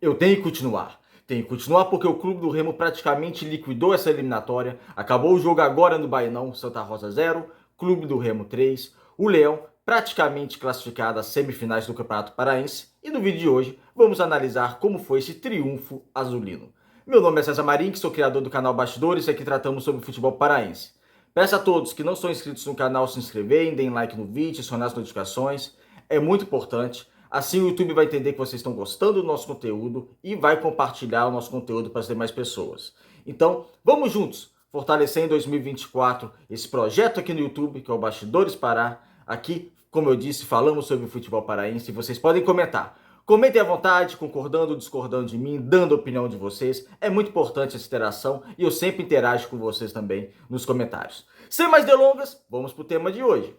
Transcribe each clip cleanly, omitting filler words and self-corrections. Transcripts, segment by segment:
Eu tenho que continuar. Tenho que continuar porque o Clube do Remo praticamente liquidou essa eliminatória. Acabou o jogo agora no Baenão, Santa Rosa 0, Clube do Remo 3. O Leão praticamente classificado às semifinais do Campeonato Paraense. E no vídeo de hoje vamos analisar como foi esse triunfo azulino. Meu nome é César Marim, que sou criador do canal Bastidores e aqui tratamos sobre o futebol paraense. Peço a todos que não são inscritos no canal se inscreverem, deem like no vídeo, acionar as notificações. É muito importante. Assim o YouTube vai entender que vocês estão gostando do nosso conteúdo e vai compartilhar o nosso conteúdo para as demais pessoas. Então, vamos juntos fortalecer em 2024 esse projeto aqui no YouTube, que é o Bastidores Pará. Aqui, como eu disse, falamos sobre o futebol paraense e vocês podem comentar. Comentem à vontade, concordando ou discordando de mim, dando a opinião de vocês. É muito importante essa interação e eu sempre interajo com vocês também nos comentários. Sem mais delongas, vamos para o tema de hoje,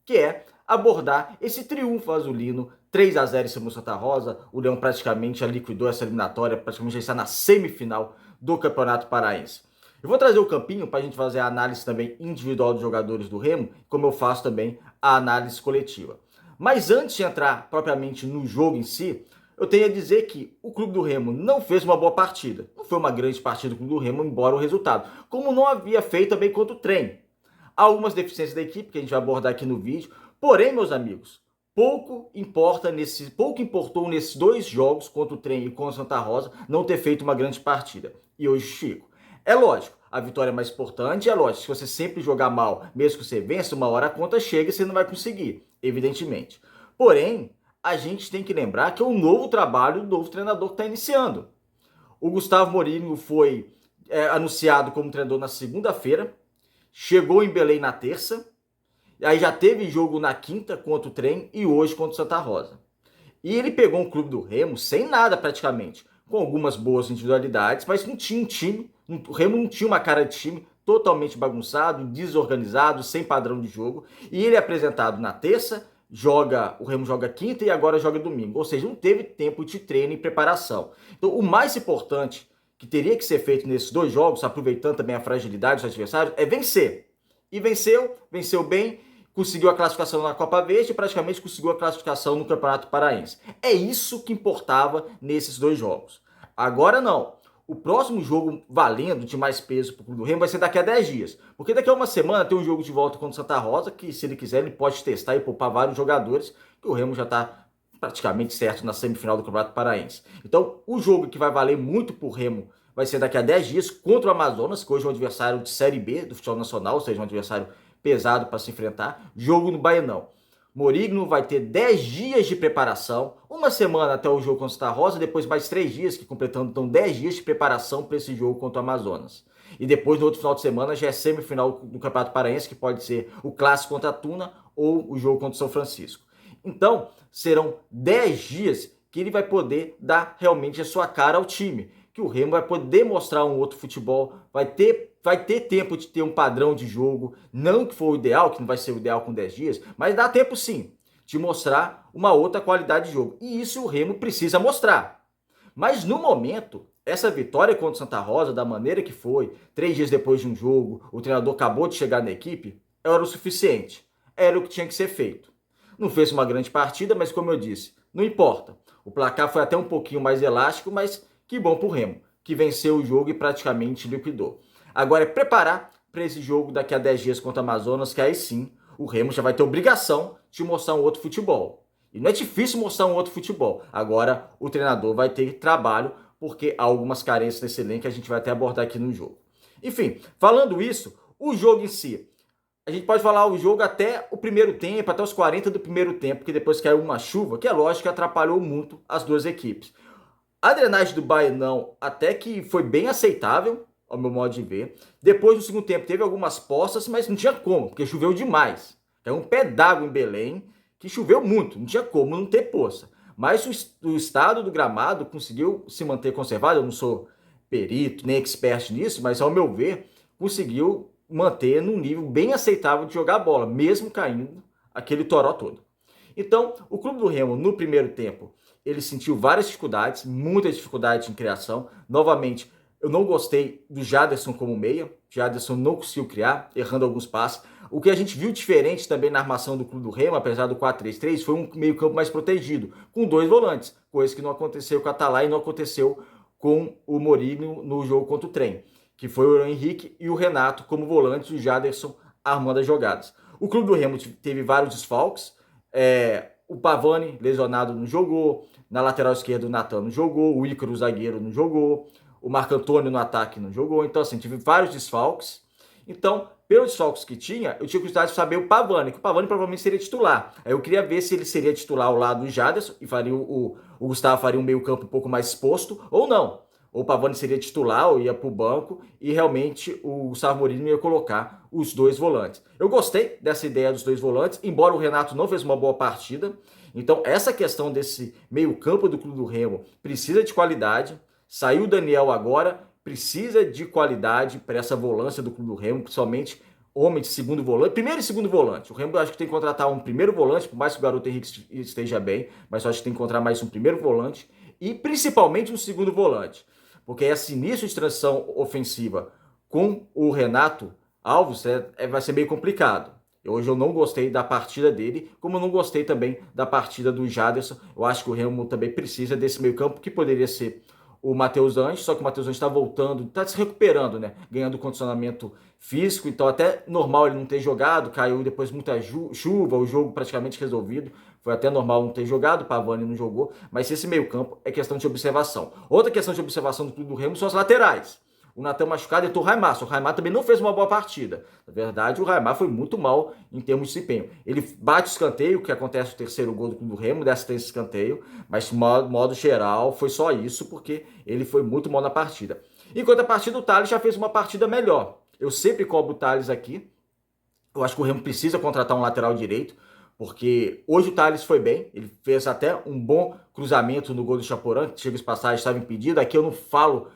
que é abordar esse triunfo azulino, 3-0 em cima do Santa Rosa. O Leão praticamente já liquidou essa eliminatória, praticamente já está na semifinal do Campeonato Paraense. Eu vou trazer o campinho para a gente fazer a análise também individual dos jogadores do Remo, como eu faço também a análise coletiva. Mas antes de entrar propriamente no jogo em si, eu tenho a dizer que o Clube do Remo não fez uma boa partida. Não foi uma grande partida do Clube do Remo, embora o resultado, como não havia feito também contra o Trem. Há algumas deficiências da equipe que a gente vai abordar aqui no vídeo. Porém, meus amigos, pouco importou nesses dois jogos, contra o Trem e contra o Santa Rosa, não ter feito uma grande partida. E hoje justifico. É lógico, a vitória é mais importante, é lógico, se você sempre jogar mal, mesmo que você vença, uma hora a conta chega e você não vai conseguir, evidentemente. Porém, a gente tem que lembrar que é um novo trabalho do novo treinador que está iniciando. O Gustavo Mourinho foi anunciado como treinador na segunda-feira, chegou em Belém na terça, aí já teve jogo na quinta contra o Trem e hoje contra o Santa Rosa. E ele pegou um Clube do Remo sem nada praticamente, com algumas boas individualidades, mas não tinha um time, o Remo não tinha uma cara de time, totalmente bagunçado, desorganizado, sem padrão de jogo. E ele é apresentado na terça, o Remo joga quinta e agora joga domingo. Ou seja, não teve tempo de treino e preparação. Então o mais importante que teria que ser feito nesses dois jogos, aproveitando também a fragilidade dos adversários, é vencer. E venceu bem, conseguiu a classificação na Copa Verde e praticamente conseguiu a classificação no Campeonato Paraense. É isso que importava nesses dois jogos. Agora não. O próximo jogo valendo de mais peso para o Clube do Remo vai ser daqui a 10 dias. Porque daqui a uma semana tem um jogo de volta contra o Santa Rosa, que se ele quiser ele pode testar e poupar vários jogadores, que o Remo já está praticamente certo na semifinal do Campeonato Paraense. Então o jogo que vai valer muito para o Remo vai ser daqui a 10 dias contra o Amazonas, que hoje é um adversário de Série B do futebol nacional, ou seja, um adversário pesado para se enfrentar. Jogo no Baenão. Mourinho vai ter 10 dias de preparação, uma semana até o jogo contra o Santa Rosa, depois mais 3 dias, que completando então 10 dias de preparação para esse jogo contra o Amazonas. E depois, no outro final de semana, já é semifinal do Campeonato Paraense, que pode ser o clássico contra a Tuna ou o jogo contra o São Francisco. Então, serão 10 dias que ele vai poder dar realmente a sua cara ao time, que o Remo vai poder mostrar um outro futebol, vai ter tempo de ter um padrão de jogo, não que for o ideal, que não vai ser o ideal com 10 dias, mas dá tempo sim de mostrar uma outra qualidade de jogo. E isso o Remo precisa mostrar. Mas no momento, essa vitória contra o Santa Rosa, da maneira que foi, 3 dias depois de um jogo, o treinador acabou de chegar na equipe, era o suficiente. Era o que tinha que ser feito. Não fez uma grande partida, mas como eu disse, não importa. O placar foi até um pouquinho mais elástico, mas que bom pro Remo, que venceu o jogo e praticamente liquidou. Agora é preparar para esse jogo daqui a 10 dias contra o Amazonas, que aí sim o Remo já vai ter obrigação de mostrar um outro futebol. E não é difícil mostrar um outro futebol. Agora o treinador vai ter trabalho, porque há algumas carências nesse elenco que a gente vai até abordar aqui no jogo. Enfim, falando isso, o jogo em si. A gente pode falar o jogo até o primeiro tempo, até os 40 do primeiro tempo, porque depois caiu uma chuva, que é lógico que atrapalhou muito as duas equipes. A drenagem do Baenão até que foi bem aceitável, ao meu modo de ver. Depois, no segundo tempo, teve algumas poças, mas não tinha como, porque choveu demais. É um pé d'água em Belém, que choveu muito, não tinha como não ter poça. Mas o estado do gramado conseguiu se manter conservado. Eu não sou perito, nem expert nisso, mas ao meu ver, conseguiu manter num nível bem aceitável de jogar bola, mesmo caindo aquele toró todo. Então, o Clube do Remo, no primeiro tempo, ele sentiu várias dificuldades, muitas dificuldades em criação. Novamente, eu não gostei do Jaderson como meia. Jaderson não conseguiu criar, errando alguns passes. O que a gente viu diferente também na armação do Clube do Remo, apesar do 4-3-3, foi um meio-campo mais protegido, com 2 volantes, coisa que não aconteceu com o Atalay e não aconteceu com o Mourinho no jogo contra o Trem, que foi o Henrique e o Renato como volantes, o Jaderson armando as jogadas. O Clube do Remo teve vários desfalques, o Pavani, lesionado, não jogou, na lateral esquerda o Natan não jogou, o Ícaro, o zagueiro, não jogou, o Marco Antônio no ataque não jogou, então assim, tive vários desfalques. Então, pelos desfalques que tinha, eu tinha curiosidade de saber o Pavani, que o Pavani provavelmente seria titular. Aí eu queria ver se ele seria titular ao lado do Jaderson e faria o Gustavo faria um meio campo um pouco mais exposto, ou não. Ou o Pavani seria titular, ou ia para o banco, e realmente o Gustavo Mourinho ia colocar os 2 volantes. Eu gostei dessa ideia dos 2 volantes, embora o Renato não fez uma boa partida. Então, essa questão desse meio campo do Clube do Remo precisa de qualidade. Saiu o Daniel agora, precisa de qualidade para essa volância do Clube do Remo, principalmente homem de segundo volante, primeiro e segundo volante. O Remo acho que tem que contratar um primeiro volante, por mais que o garoto Henrique esteja bem, mas eu acho que tem que encontrar mais um primeiro volante e principalmente um segundo volante. Porque esse início de transição ofensiva com o Renato Alves vai ser meio complicado. Hoje eu não gostei da partida dele, como eu não gostei também da partida do Jaderson. Eu acho que o Remo também precisa desse meio campo, que poderia ser o Matheus Anjos, só que o Matheus Anjos está voltando, está se recuperando, né? Ganhando condicionamento físico, então até normal ele não ter jogado, caiu depois muita chuva, o jogo praticamente resolvido, foi até normal não ter jogado, o Pavani não jogou, mas esse meio campo é questão de observação. Outra questão de observação do Clube do Remo são as laterais. O Natan machucado e o Raimar. O Raimar também não fez uma boa partida. Na verdade, o Raimar foi muito mal em termos de desempenho. Ele bate o escanteio, que acontece o terceiro gol do Clube do Remo, dessa tem esse escanteio, mas de modo geral foi só isso, porque ele foi muito mal na partida. Enquanto a partida, o Thales já fez uma partida melhor. Eu sempre cobro o Thales aqui. Eu acho que o Remo precisa contratar um lateral direito, porque hoje o Thales foi bem, ele fez até um bom cruzamento no gol do Chaporã, que chega de passagem, estava impedido. Aqui eu não falo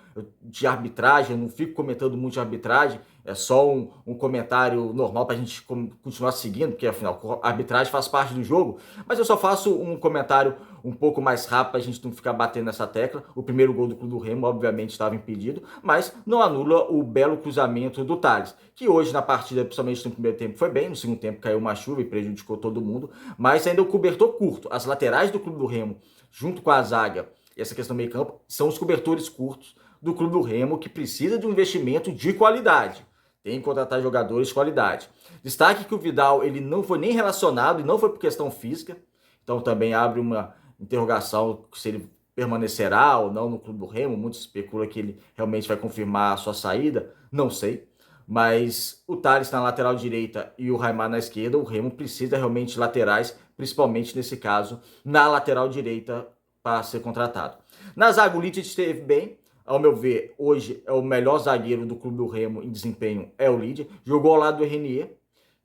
de arbitragem, eu não fico comentando muito de arbitragem, é só um comentário normal para a gente continuar seguindo, porque afinal a arbitragem faz parte do jogo, mas eu só faço um comentário um pouco mais rápido para a gente não ficar batendo nessa tecla. O primeiro gol do Clube do Remo obviamente estava impedido, mas não anula o belo cruzamento do Thales, que hoje na partida, principalmente no primeiro tempo, foi bem, no segundo tempo caiu uma chuva e prejudicou todo mundo, mas ainda o cobertor curto. As laterais do Clube do Remo, junto com a zaga e essa questão do meio campo, são os cobertores curtos do Clube do Remo, que precisa de um investimento de qualidade. Tem que contratar jogadores de qualidade. Destaque que o Vidal ele não foi nem relacionado e não foi por questão física. Então também abre uma interrogação se ele permanecerá ou não no Clube do Remo. Muitos especulam que ele realmente vai confirmar a sua saída. Não sei. Mas o Thales na lateral direita e o Raimar na esquerda, o Remo precisa realmente de laterais, principalmente nesse caso, na lateral direita para ser contratado. Na zaga, o Litt esteve bem. Ao meu ver, hoje é o melhor zagueiro do Clube do Remo em desempenho, é o Lidia. Jogou ao lado do Renier,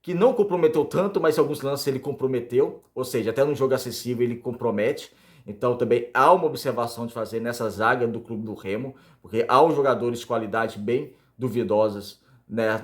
que não comprometeu tanto, mas em alguns lances ele comprometeu. Ou seja, até no jogo acessível ele compromete. Então também há uma observação de fazer nessa zaga do Clube do Remo, porque há uns jogadores de qualidade bem duvidosas, né,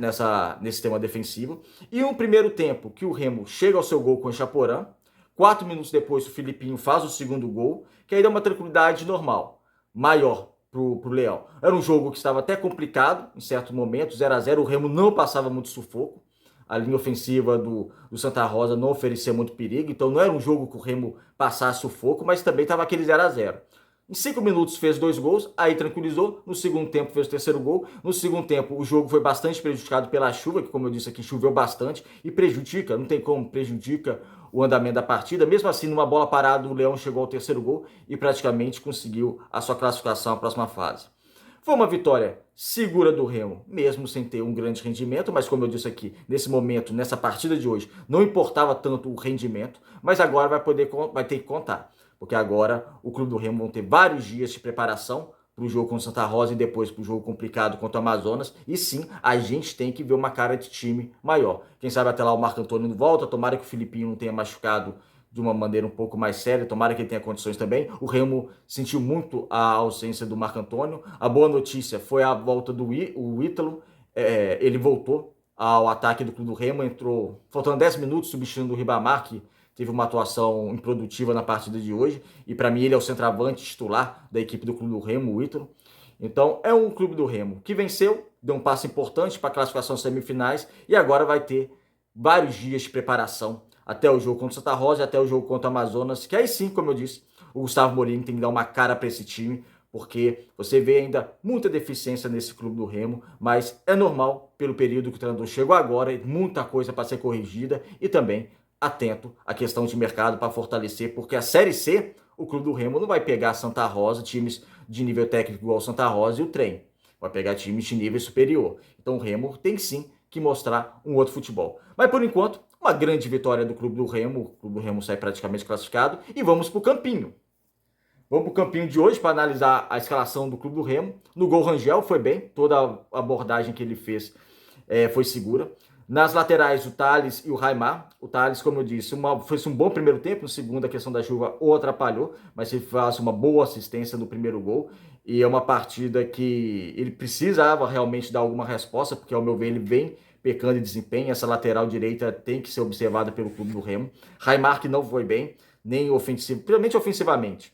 nesse tema defensivo. E um primeiro tempo que o Remo chega ao seu gol com o Chaporã. 4 minutos depois o Filipinho faz o segundo gol, que aí dá uma tranquilidade normal, maior pro Leão. Era um jogo que estava até complicado em certo momento, 0-0, o Remo não passava muito sufoco, a linha ofensiva do Santa Rosa não oferecia muito perigo, então não era um jogo que o Remo passasse sufoco, mas também estava aquele 0-0. Em 5 minutos fez 2 gols, aí tranquilizou, no segundo tempo fez o terceiro gol, no segundo tempo o jogo foi bastante prejudicado pela chuva, que como eu disse aqui, choveu bastante, e prejudica, não tem como, prejudica o andamento da partida. Mesmo assim, numa bola parada, o Leão chegou ao terceiro gol e praticamente conseguiu a sua classificação à próxima fase. Foi uma vitória segura do Remo, mesmo sem ter um grande rendimento, mas como eu disse aqui, nesse momento, nessa partida de hoje, não importava tanto o rendimento, mas agora vai ter que contar, porque agora o Clube do Remo vão ter vários dias de preparação para o jogo contra o Santa Rosa e depois para o jogo complicado contra o Amazonas. E sim, a gente tem que ver uma cara de time maior. Quem sabe até lá o Marco Antônio não volta, tomara que o Filipinho não tenha machucado de uma maneira um pouco mais séria, tomara que ele tenha condições também. O Remo sentiu muito a ausência do Marco Antônio. A boa notícia foi a volta do Ítalo, ele voltou ao ataque do Clube do Remo, entrou faltando 10 minutos, substituindo o Ribamar, que teve uma atuação improdutiva na partida de hoje, e para mim ele é o centroavante titular da equipe do Clube do Remo, o Ítalo. Então é um Clube do Remo que venceu, deu um passo importante para a classificação semifinais, e agora vai ter vários dias de preparação até o jogo contra o Santa Rosa e até o jogo contra o Amazonas, que aí sim, como eu disse, o Gustavo Mourinho tem que dar uma cara para esse time, porque você vê ainda muita deficiência nesse clube do Remo, mas é normal pelo período que o treinador chegou agora, muita coisa para ser corrigida e também atento à questão de mercado para fortalecer, porque a Série C, o clube do Remo não vai pegar Santa Rosa, times de nível técnico igual Santa Rosa e o Trem, vai pegar times de nível superior. Então o Remo tem sim que mostrar um outro futebol. Mas por enquanto, uma grande vitória do Clube do Remo. O Clube do Remo sai praticamente classificado. E vamos para o campinho. Vamos para o campinho de hoje para analisar a escalação do Clube do Remo. No gol, Rangel foi bem. Toda a abordagem que ele fez foi segura. Nas laterais, o Thales e o Raimar. O Thales, como eu disse, fez um bom primeiro tempo. No segundo, a questão da chuva o atrapalhou. Mas ele faz uma boa assistência no primeiro gol. E é uma partida que ele precisava realmente dar alguma resposta, porque ao meu ver ele vem pecando em desempenho. Essa lateral direita tem que ser observada pelo Clube do Remo. Raimar que não foi bem, nem ofensivo, principalmente ofensivamente.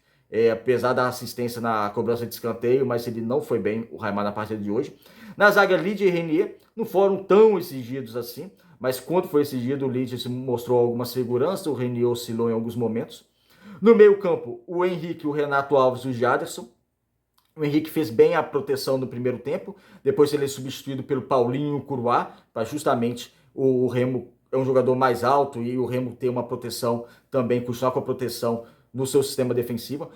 Apesar da assistência na cobrança de escanteio, mas ele não foi bem, o Raimar, na partida de hoje. Na zaga, Lídia e Renier não foram tão exigidos assim, mas quando foi exigido, o Lídia mostrou alguma segurança, o Renier oscilou em alguns momentos. No meio campo, o Henrique, o Renato Alves e o Jaderson. O Henrique fez bem a proteção no primeiro tempo, depois ele é substituído pelo Paulinho Curuá, para justamente o Remo é um jogador mais alto e o Remo ter uma proteção também, continuar com a proteção no seu sistema defensivo.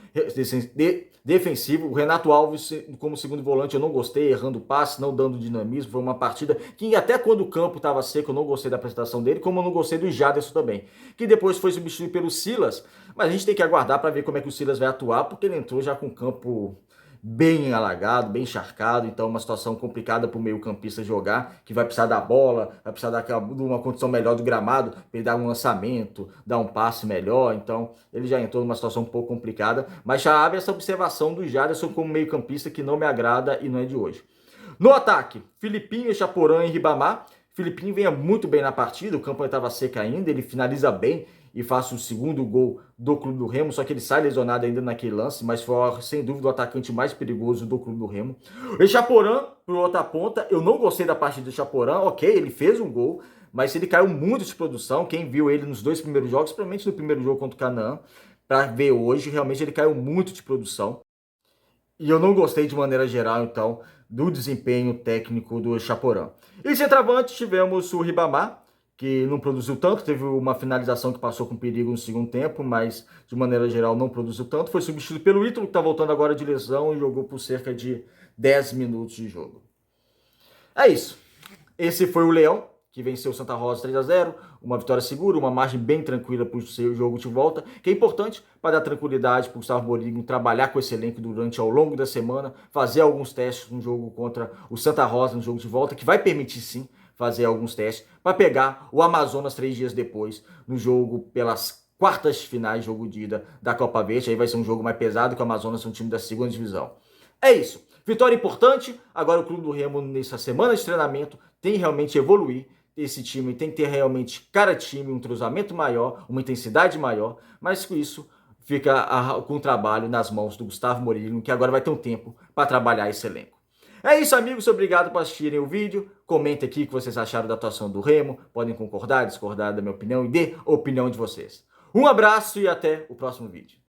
O Renato Alves, como segundo volante, eu não gostei, errando passe, não dando dinamismo. Foi uma partida que até quando o campo estava seco, eu não gostei da apresentação dele, como eu não gostei do Jaderson também, que depois foi substituído pelo Silas, mas a gente tem que aguardar para ver como é que o Silas vai atuar, porque ele entrou já com o campo bem alagado, bem encharcado, então uma situação complicada para o meio-campista jogar, que vai precisar da bola, vai precisar de uma condição melhor do gramado, para ele dar um lançamento, dar um passe melhor, então ele já entrou numa situação um pouco complicada, mas já abre essa observação do Jaderson como meio-campista que não me agrada e não é de hoje. No ataque, Filipinho, Chaporã e Ribamar. Filipinho venha muito bem na partida, o campo estava seco ainda, ele finaliza bem e faz o segundo gol do Clube do Remo, só que ele sai lesionado ainda naquele lance, mas foi sem dúvida o atacante mais perigoso do Clube do Remo. O Chaporã, por outra ponta, eu não gostei da partida do Chaporã, ok, ele fez um gol, mas ele caiu muito de produção, quem viu ele nos dois primeiros jogos, principalmente no primeiro jogo contra o Canaã, para ver hoje, realmente ele caiu muito de produção. E eu não gostei de maneira geral, então, do desempenho técnico do Chaporã. E centroavante, tivemos o Ribamar, que não produziu tanto, teve uma finalização que passou com perigo no segundo tempo, mas de maneira geral não produziu tanto. Foi substituído pelo Ítalo, que está voltando agora de lesão e jogou por cerca de 10 minutos de jogo. É isso. Esse foi o Leão, que venceu o Santa Rosa 3-0, uma vitória segura, uma margem bem tranquila para o seu jogo de volta, que é importante para dar tranquilidade para o Gustavo Mourinho trabalhar com esse elenco durante ao longo da semana, fazer alguns testes no jogo contra o Santa Rosa no jogo de volta, que vai permitir sim fazer alguns testes, para pegar o Amazonas 3 dias depois, no jogo pelas quartas de finais, jogo de ida da Copa Verde. Aí vai ser um jogo mais pesado, que o Amazonas é um time da segunda divisão. É isso. Vitória importante. Agora o Clube do Remo, nessa semana de treinamento, tem realmente evoluir. Esse time tem que ter realmente cara de time, um entrosamento maior, uma intensidade maior, mas com isso fica com o trabalho nas mãos do Gustavo Mourinho, que agora vai ter um tempo para trabalhar esse elenco. É isso, amigos. Obrigado por assistirem o vídeo. Comentem aqui o que vocês acharam da atuação do Remo. Podem concordar, discordar da minha opinião e dê a opinião de vocês. Um abraço e até o próximo vídeo.